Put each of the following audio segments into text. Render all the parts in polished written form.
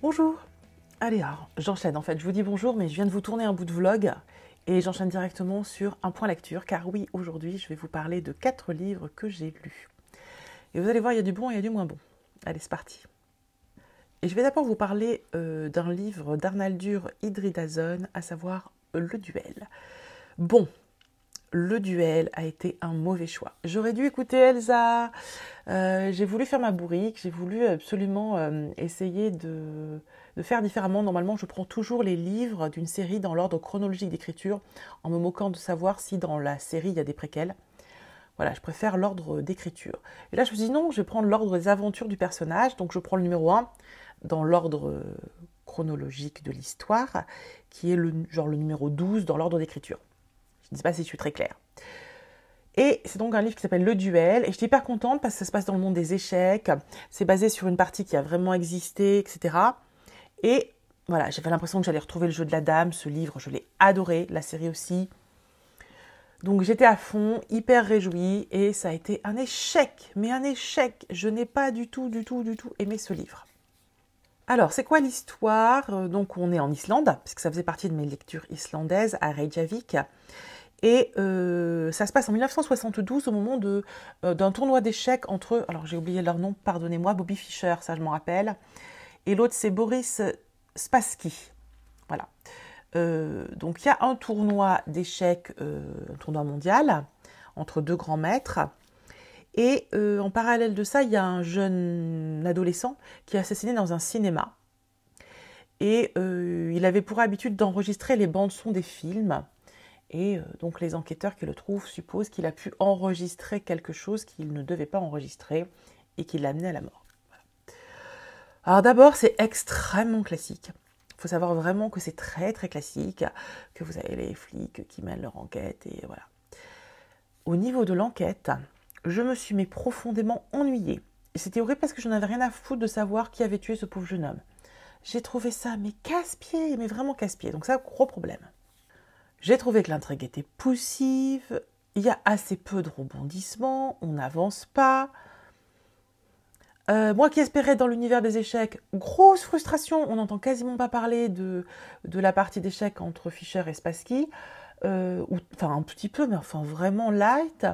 Bonjour. Allez, alors, j'enchaîne en fait. Je vous dis bonjour, mais je viens de vous tourner un bout de vlog et j'enchaîne directement sur un point lecture, car oui, aujourd'hui, je vais vous parler de 4 livres que j'ai lus. Et vous allez voir, il y a du bon et il y a du moins bon. Allez, c'est parti. Et je vais d'abord vous parler d'un livre d'Arnaldur Indridason, à savoir Le Duel. Bon, Le Duel a été un mauvais choix. J'aurais dû écouter Elsa. J'ai voulu faire ma bourrique, j'ai voulu absolument essayer de faire différemment. Normalement, je prends toujours les livres d'une série dans l'ordre chronologique d'écriture, en me moquant de savoir si dans la série il y a des préquels. Voilà, je préfère l'ordre d'écriture. Et là, je me suis dit non, je vais prendre l'ordre des aventures du personnage. Donc, je prends le numéro 1 dans l'ordre chronologique de l'histoire, qui est le numéro 12 dans l'ordre d'écriture. Je ne sais pas si je suis très claire. Et c'est donc un livre qui s'appelle Le Duel. Et je suis hyper contente parce que ça se passe dans le monde des échecs. C'est basé sur une partie qui a vraiment existé, etc. Et voilà, j'avais l'impression que j'allais retrouver le jeu de la dame. Ce livre, je l'ai adoré. La série aussi. Donc j'étais à fond, hyper réjouie. Et ça a été un échec. Mais un échec. Je n'ai pas du tout aimé ce livre. Alors, c'est quoi l'histoire? Donc, on est en Islande, puisque ça faisait partie de mes lectures islandaises à Reykjavik. Et ça se passe en 1972 au moment d'un tournoi d'échecs entre, alors j'ai oublié leur nom, pardonnez-moi, Bobby Fischer, ça je m'en rappelle, et l'autre c'est Boris Spassky. Voilà. Donc il y a un tournoi d'échecs, un tournoi mondial, entre deux grands maîtres. Et en parallèle de ça, il y a un jeune adolescent qui est assassiné dans un cinéma. Et il avait pour habitude d'enregistrer les bandes-sons des films. Et donc les enquêteurs qui le trouvent supposent qu'il a pu enregistrer quelque chose qu'il ne devait pas enregistrer et qui l'a amené à la mort. Voilà. Alors d'abord, c'est extrêmement classique. Il faut savoir vraiment que c'est très classique, que vous avez les flics qui mènent leur enquête et voilà. Au niveau de l'enquête, je me suis profondément ennuyée. Et c'était horrible parce que je n'en avais rien à foutre de savoir qui avait tué ce pauvre jeune homme. J'ai trouvé ça mais casse-pied, mais vraiment casse-pied. Donc ça, gros problème. J'ai trouvé que l'intrigue était poussive, il y a assez peu de rebondissements, on n'avance pas. Moi qui espérais dans l'univers des échecs, grosse frustration, on n'entend quasiment pas parler de la partie d'échecs entre Fischer et Spassky, enfin un petit peu, mais enfin vraiment light.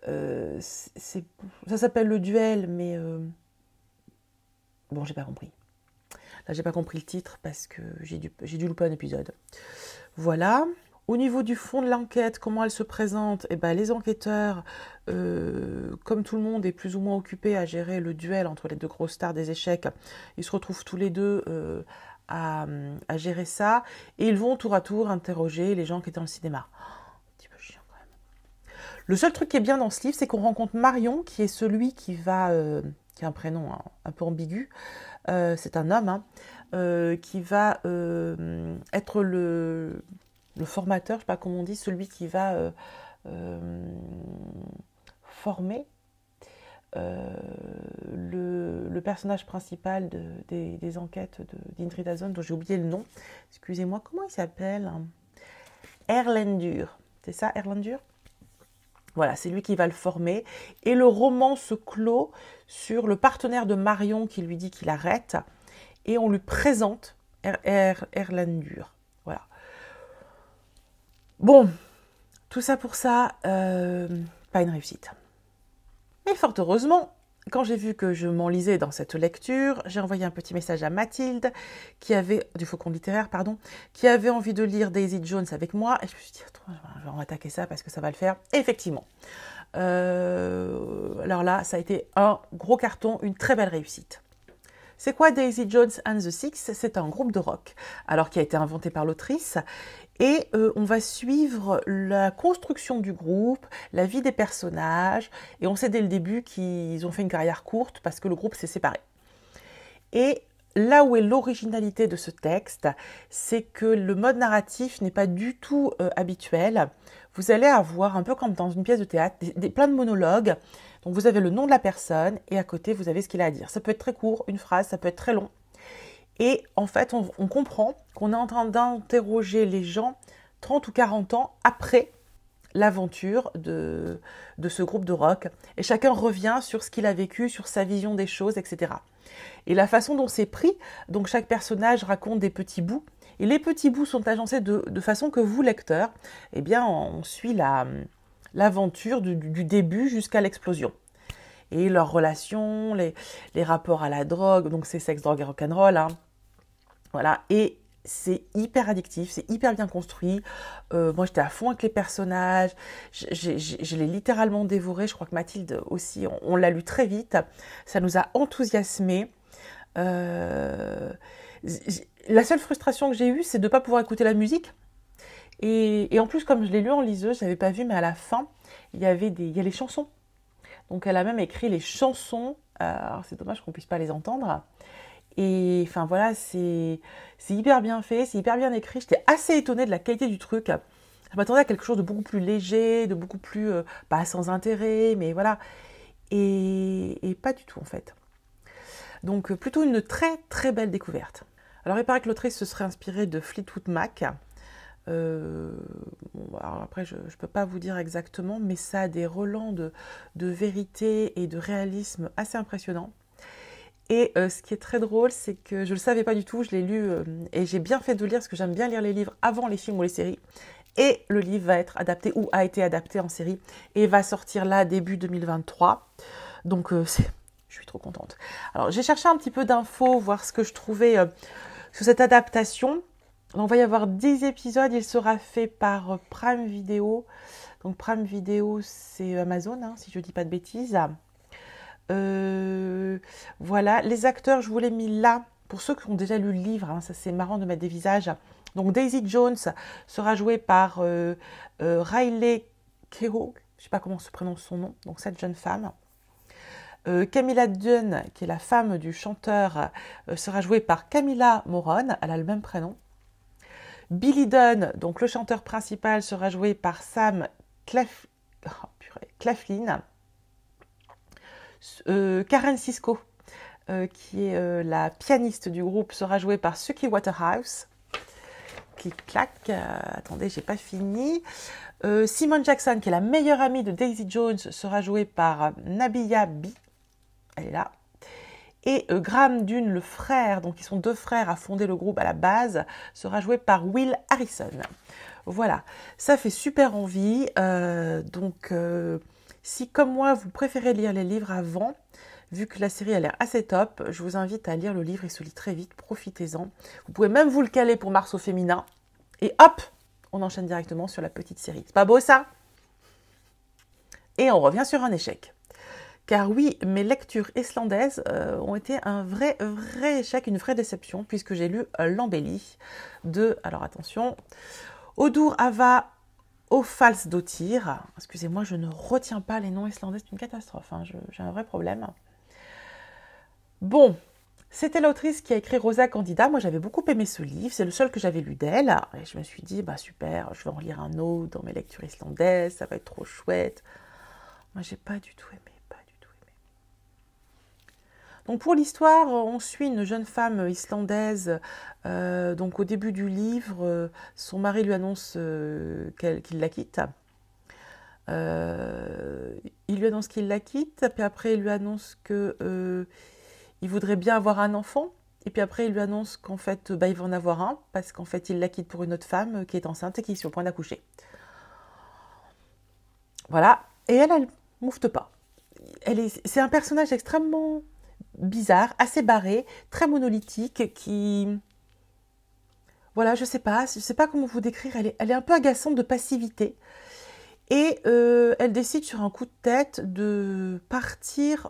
Ça s'appelle Le Duel, mais bon, j'ai pas compris. Là, j'ai pas compris le titre parce que j'ai dû louper un épisode. Voilà. Au niveau du fond de l'enquête, comment elle se présente? Eh ben, les enquêteurs, comme tout le monde est plus ou moins occupé à gérer le duel entre les deux grosses stars des échecs, ils se retrouvent tous les deux à gérer ça. Et ils vont tour à tour interroger les gens qui étaient dans le cinéma. Un petit peu chiant quand même. Le seul truc qui est bien dans ce livre, c'est qu'on rencontre Marion, qui est celui qui va... qui a un prénom un peu ambigu. C'est un homme, hein, qui va être le formateur, je ne sais pas comment on dit, celui qui va former le personnage principal des enquêtes d'Indridason, dont j'ai oublié le nom. Excusez-moi, comment il s'appelle? Erlendur. C'est ça, Erlendur? Voilà, c'est lui qui va le former. Et le roman se clôt sur le partenaire de Marion qui lui dit qu'il arrête. Et on lui présente Erlendur. Voilà. Bon, tout ça pour ça, pas une réussite. Mais fort heureusement, quand j'ai vu que je m'enlisais dans cette lecture, j'ai envoyé un petit message à Mathilde, du Faucon littéraire, pardon, qui avait envie de lire Daisy Jones avec moi. Et je me suis dit, on va attaquer ça parce que ça va le faire. Et effectivement. Alors là, ça a été un gros carton, une très belle réussite. C'est quoi Daisy Jones and the Six? C'est un groupe de rock, alors qui a été inventé par l'autrice. Et on va suivre la construction du groupe, la vie des personnages. Et on sait dès le début qu'ils ont fait une carrière courte parce que le groupe s'est séparé. Et là où est l'originalité de ce texte, c'est que le mode narratif n'est pas du tout habituel. Vous allez avoir, un peu comme dans une pièce de théâtre, plein de monologues. Donc vous avez le nom de la personne et à côté, vous avez ce qu'il a à dire. Ça peut être très court, une phrase, ça peut être très long. Et en fait, on comprend qu'on est en train d'interroger les gens 30 ou 40 ans après l'aventure de ce groupe de rock. Et chacun revient sur ce qu'il a vécu, sur sa vision des choses, etc. Et la façon dont c'est pris, donc chaque personnage raconte des petits bouts. Et les petits bouts sont agencés de façon que vous, lecteur, eh bien, on suit l'aventure du début jusqu'à l'explosion. Et leurs relations, les rapports à la drogue, donc c'est sexe, drogue et rock'n'roll, hein. Voilà, et c'est hyper addictif, c'est hyper bien construit. Moi, j'étais à fond avec les personnages, je l'ai littéralement dévoré. Je crois que Mathilde aussi, on l'a lu très vite. Ça nous a enthousiasmés. La seule frustration que j'ai eue, c'est de ne pas pouvoir écouter la musique. Et en plus, comme je l'ai lu en liseuse, je n'avais pas vu, mais à la fin, il y a les chansons. Donc, elle a même écrit les chansons. Alors, c'est dommage qu'on ne puisse pas les entendre. Et enfin voilà, c'est hyper bien fait, c'est hyper bien écrit. J'étais assez étonnée de la qualité du truc. Je m'attendais à quelque chose de beaucoup plus léger, de beaucoup plus, pas sans intérêt, mais voilà. Et pas du tout en fait. Donc plutôt une très très belle découverte. Alors il paraît que l'autrice se serait inspirée de Fleetwood Mac. Bon, alors après je ne peux pas vous dire exactement, mais ça a des relents de vérité et de réalisme assez impressionnants. Et ce qui est très drôle, c'est que je ne le savais pas du tout, je l'ai lu et j'ai bien fait de lire parce que j'aime bien lire les livres avant les films ou les séries. Et le livre va être adapté ou a été adapté en série et va sortir là début 2023. Donc je suis trop contente. Alors j'ai cherché un petit peu d'infos, voir ce que je trouvais sur cette adaptation. Donc, il va y avoir 10 épisodes, il sera fait par Prime Video. Donc Prime Video c'est Amazon, hein, si je ne dis pas de bêtises. Voilà, les acteurs, je vous l'ai mis là, pour ceux qui ont déjà lu le livre, hein, ça c'est marrant de mettre des visages. Donc Daisy Jones sera jouée par Riley Keough, je ne sais pas comment se prononce son nom, donc cette jeune femme. Camilla Dunn, qui est la femme du chanteur, sera jouée par Camilla Morone, elle a le même prénom. Billy Dunn, donc le chanteur principal, sera joué par Sam Claflin. Karen Sisco, qui est la pianiste du groupe, sera jouée par Suki Waterhouse. Clic-clac, attendez, j'ai pas fini. Simone Jackson, qui est la meilleure amie de Daisy Jones, sera jouée par Nabila B. Elle est là. Et Graham Dunn, le frère, donc ils sont deux frères à fonder le groupe à la base, sera joué par Will Harrison. Voilà, ça fait super envie. Donc, si comme moi, vous préférez lire les livres avant, vu que la série a l'air assez top, je vous invite à lire le livre, il se lit très vite, profitez-en. Vous pouvez même vous le caler pour mars au féminin. Et hop, on enchaîne directement sur la petite série. C'est pas beau ça? Et on revient sur un échec. Car oui, mes lectures islandaises ont été un vrai échec, une vraie déception, puisque j'ai lu L'Embellie de, alors attention, Odur Ava Ófalsdóttir. Excusez-moi, je ne retiens pas les noms islandais, c'est une catastrophe, hein, j'ai un vrai problème. Bon, c'était l'autrice qui a écrit Rosa Candida. Moi, j'avais beaucoup aimé ce livre, c'est le seul que j'avais lu d'elle. Et je me suis dit, bah super, je vais en lire un autre dans mes lectures islandaises, ça va être trop chouette. Moi, j'ai pas du tout aimé. Donc pour l'histoire, on suit une jeune femme islandaise. Donc au début du livre, son mari lui annonce qu'il la quitte. Il lui annonce qu'il la quitte, puis après il lui annonce que il voudrait bien avoir un enfant. Et puis après il lui annonce qu'en fait il va en avoir un, parce qu'en fait il la quitte pour une autre femme qui est enceinte et qui est sur le point d'accoucher. Voilà. Et elle moufte pas. C'est un personnage extrêmement bizarre, assez barré, très monolithique, qui... Voilà, je sais pas comment vous décrire, elle est un peu agaçante de passivité. Et elle décide sur un coup de tête de partir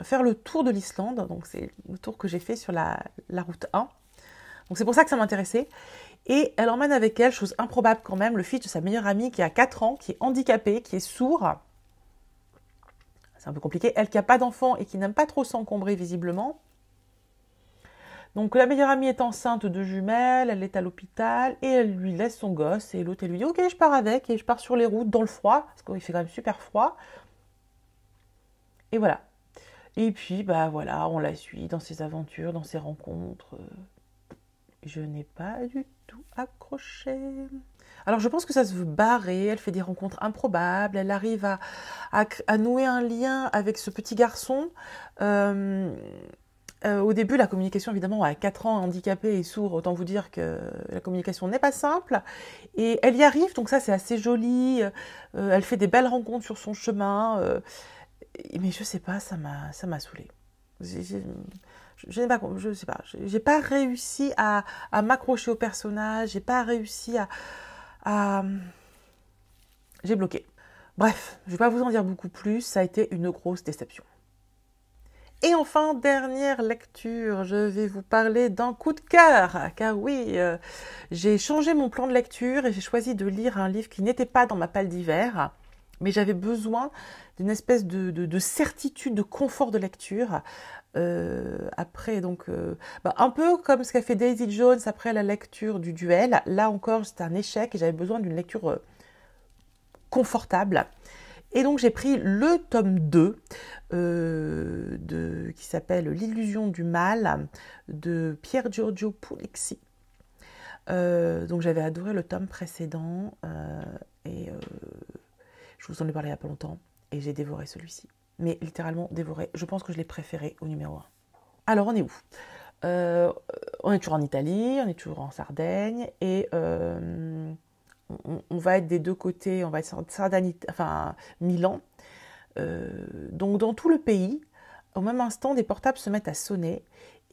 faire le tour de l'Islande. Donc c'est le tour que j'ai fait sur la route 1. Donc c'est pour ça que ça m'intéressait. Et elle emmène avec elle, chose improbable quand même, le fils de sa meilleure amie qui a 4 ans, qui est handicapé, qui est sourd. C'est un peu compliqué. Elle qui n'a pas d'enfant et qui n'aime pas trop s'encombrer visiblement. Donc la meilleure amie est enceinte de jumelles, elle est à l'hôpital et elle lui laisse son gosse. Et l'autre elle lui dit ok, je pars avec et je pars sur les routes dans le froid, parce qu'il fait quand même super froid. Et voilà. Et puis bah voilà, on la suit dans ses aventures, dans ses rencontres. Je n'ai pas du tout accroché. Alors je pense que ça se veut barrer, elle fait des rencontres improbables, elle arrive à nouer un lien avec ce petit garçon. Au début, la communication, évidemment, à 4 ans, handicapé et sourd, autant vous dire que la communication n'est pas simple. Et elle y arrive, donc ça c'est assez joli. Elle fait des belles rencontres sur son chemin. Mais je sais pas, ça m'a saoulée. Je n'ai pas, je sais pas, j'ai pas réussi à m'accrocher au personnage, j'ai pas réussi à... J'ai bloqué. Bref, je vais pas vous en dire beaucoup plus, ça a été une grosse déception. Et enfin, dernière lecture, je vais vous parler d'un coup de cœur, car oui, j'ai changé mon plan de lecture et j'ai choisi de lire un livre qui n'était pas dans ma palle d'hiver, mais j'avais besoin d'une espèce de certitude, de confort de lecture. Après, donc, un peu comme ce qu'a fait Daisy Jones après la lecture du Duel, là encore, c'était un échec et j'avais besoin d'une lecture confortable. Et donc j'ai pris le tome 2 qui s'appelle L'illusion du mal de Pier Giorgio Puglisi. Donc j'avais adoré le tome précédent et je vous en ai parlé il n'y a pas longtemps et j'ai dévoré celui-ci. Mais littéralement dévoré, je pense que je l'ai préféré au numéro 1. Alors on est où? On est toujours en Italie, on est toujours en Sardaigne et... on va être des deux côtés, on va être Sardaigne, enfin Milan. Donc dans tout le pays, au même instant, des portables se mettent à sonner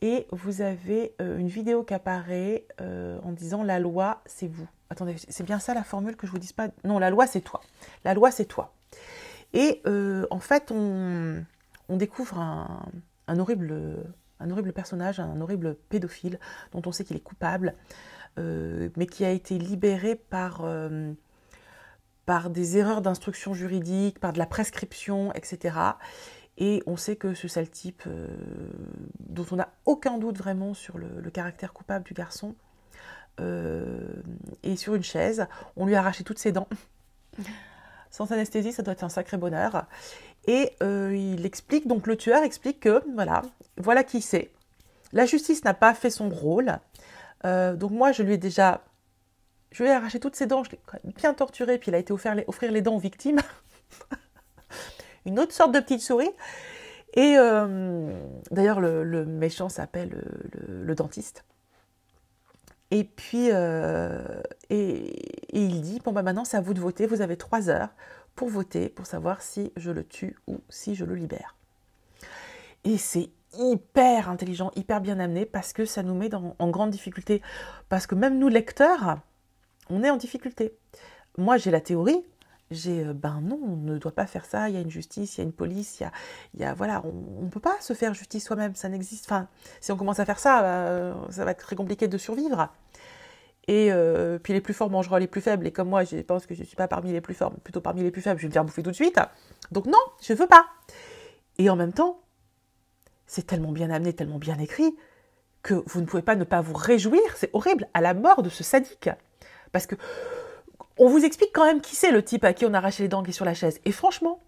et vous avez une vidéo qui apparaît en disant « La loi, c'est vous ». Attendez, c'est bien ça la formule que je vous dise pas? Non, la loi, c'est toi. La loi, c'est toi. Et en fait, on découvre un horrible personnage, un horrible pédophile dont on sait qu'il est coupable. Mais qui a été libéré par des erreurs d'instruction juridique, par de la prescription, etc. Et on sait que ce sale type, dont on n'a aucun doute vraiment sur le caractère coupable du garçon, est sur une chaise. On lui a arraché toutes ses dents. Sans anesthésie, ça doit être un sacré bonheur. Et il explique, donc le tueur explique que, voilà qui c'est. La justice n'a pas fait son rôle. Donc moi, je lui ai arraché toutes ses dents, je l'ai bien torturé, puis il a été offrir les dents aux victimes. Une autre sorte de petite souris. Et d'ailleurs, le méchant s'appelle le dentiste. Et puis, et il dit, bon maintenant c'est à vous de voter, vous avez 3 heures pour voter, pour savoir si je le tue ou si je le libère. Et c'est hyper intelligent, hyper bien amené, parce que ça nous met en grande difficulté. Parce que même nous, lecteurs, on est en difficulté. Moi, j'ai la théorie, non, on ne doit pas faire ça, il y a une justice, il y a une police, voilà, on ne peut pas se faire justice soi-même, ça n'existe. Enfin, si on commence à faire ça, ça va être très compliqué de survivre. Et puis les plus forts mangeront les plus faibles, et comme moi, je pense que je ne suis pas parmi les plus forts, mais plutôt parmi les plus faibles, je vais me faire bouffer tout de suite. Donc non, je ne veux pas. Et en même temps, c'est tellement bien amené, tellement bien écrit, que vous ne pouvez pas ne pas vous réjouir, c'est horrible, à la mort de ce sadique. Parce que on vous explique quand même qui c'est le type à qui on a arraché les dents qui est sur la chaise. Et franchement,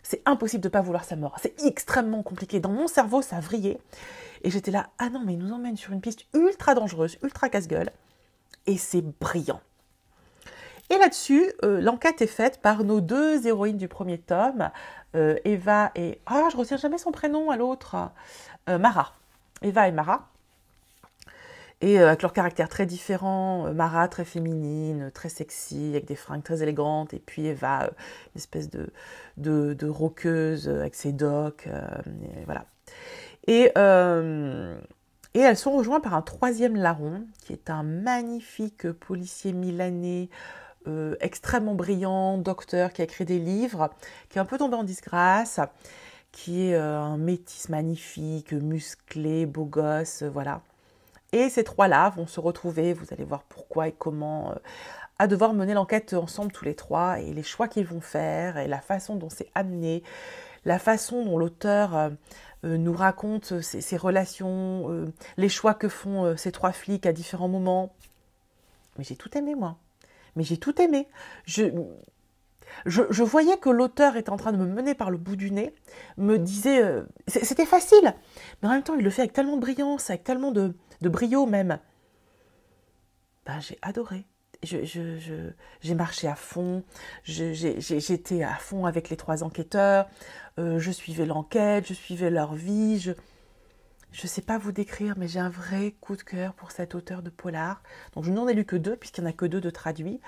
c'est impossible de ne pas vouloir sa mort. C'est extrêmement compliqué. Dans mon cerveau, ça vrillait. Et j'étais là, ah non, mais il nous emmène sur une piste ultra dangereuse, ultra casse-gueule. Et c'est brillant. Et là-dessus, l'enquête est faite par nos 2 héroïnes du premier tome, Eva et... Ah, je ne retiens jamais son prénom à l'autre. Mara. Eva et Mara. Et avec leur caractère très différent, Mara très féminine, très sexy, avec des fringues très élégantes, et puis Eva, une espèce de rockeuse avec ses docks, et voilà. Et elles sont rejointes par un 3e larron, qui est un magnifique policier milanais, extrêmement brillant, docteur, qui a écrit des livres, qui est un peu tombé en disgrâce, qui est un métis magnifique, musclé, beau gosse, voilà. Et ces 3-là vont se retrouver, vous allez voir pourquoi et comment, à devoir mener l'enquête ensemble tous les 3, et les choix qu'ils vont faire, et la façon dont c'est amené, la façon dont l'auteur nous raconte ses relations, les choix que font ces 3 flics à différents moments. Mais j'ai tout aimé, moi. Mais j'ai tout aimé. Je voyais que l'auteur était en train de me mener par le bout du nez, me disait... c'était facile, mais en même temps, il le fait avec tellement de brillance, avec tellement de brio même. Ben, j'ai adoré. j'ai marché à fond, j'étais à fond avec les 3 enquêteurs, je suivais l'enquête, je suivais leur vie, je ne sais pas vous décrire, mais j'ai un vrai coup de cœur pour cet auteur de polar. Donc je n'en ai lu que 2, puisqu'il n'y en a que 2 de traduits,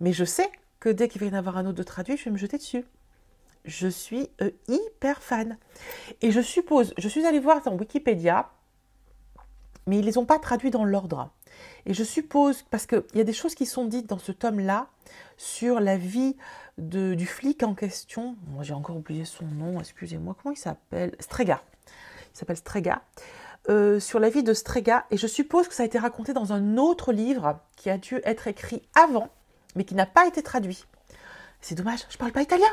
mais je sais que dès qu'il va y en avoir un autre de traduit, je vais me jeter dessus. Je suis hyper fan. Et je suppose, je suis allée voir dans Wikipédia, mais ils ne les ont pas traduits dans l'ordre. Et je suppose, parce qu'il y a des choses qui sont dites dans ce tome-là, sur la vie du flic en question. Moi, j'ai encore oublié son nom, excusez-moi, comment il s'appelle? Strega. Il s'appelle Strega. Sur la vie de Strega, et je suppose que ça a été raconté dans un autre livre qui a dû être écrit avant, mais qui n'a pas été traduit. C'est dommage, je ne parle pas italien.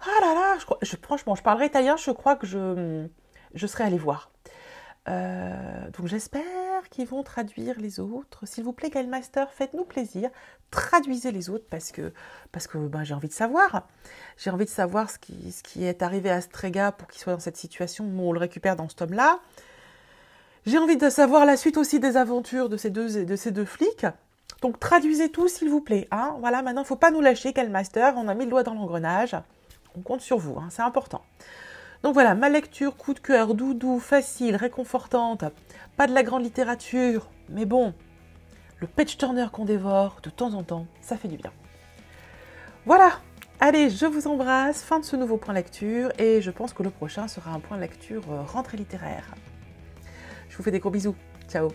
Ah là là, franchement, je parlerai italien, je crois que je serai allée voir. Donc j'espère qu'ils vont traduire les autres. S'il vous plaît, Gaël Master, faites-nous plaisir. Traduisez les autres parce que ben, j'ai envie de savoir. J'ai envie de savoir ce qui est arrivé à Strega pour qu'il soit dans cette situation où on le récupère dans ce tome-là. J'ai envie de savoir la suite aussi des aventures de ces deux flics. Donc traduisez tout, s'il vous plaît. Hein. Voilà, maintenant, il ne faut pas nous lâcher, Gaël Master. On a mis le doigt dans l'engrenage. On compte sur vous, hein, c'est important. Donc voilà, ma lecture, coup de cœur, doudou, facile, réconfortante, pas de la grande littérature, mais bon, le page-turner qu'on dévore de temps en temps, ça fait du bien. Voilà, allez, je vous embrasse, fin de ce nouveau point lecture, et je pense que le prochain sera un point lecture rentrée littéraire. Je vous fais des gros bisous, ciao.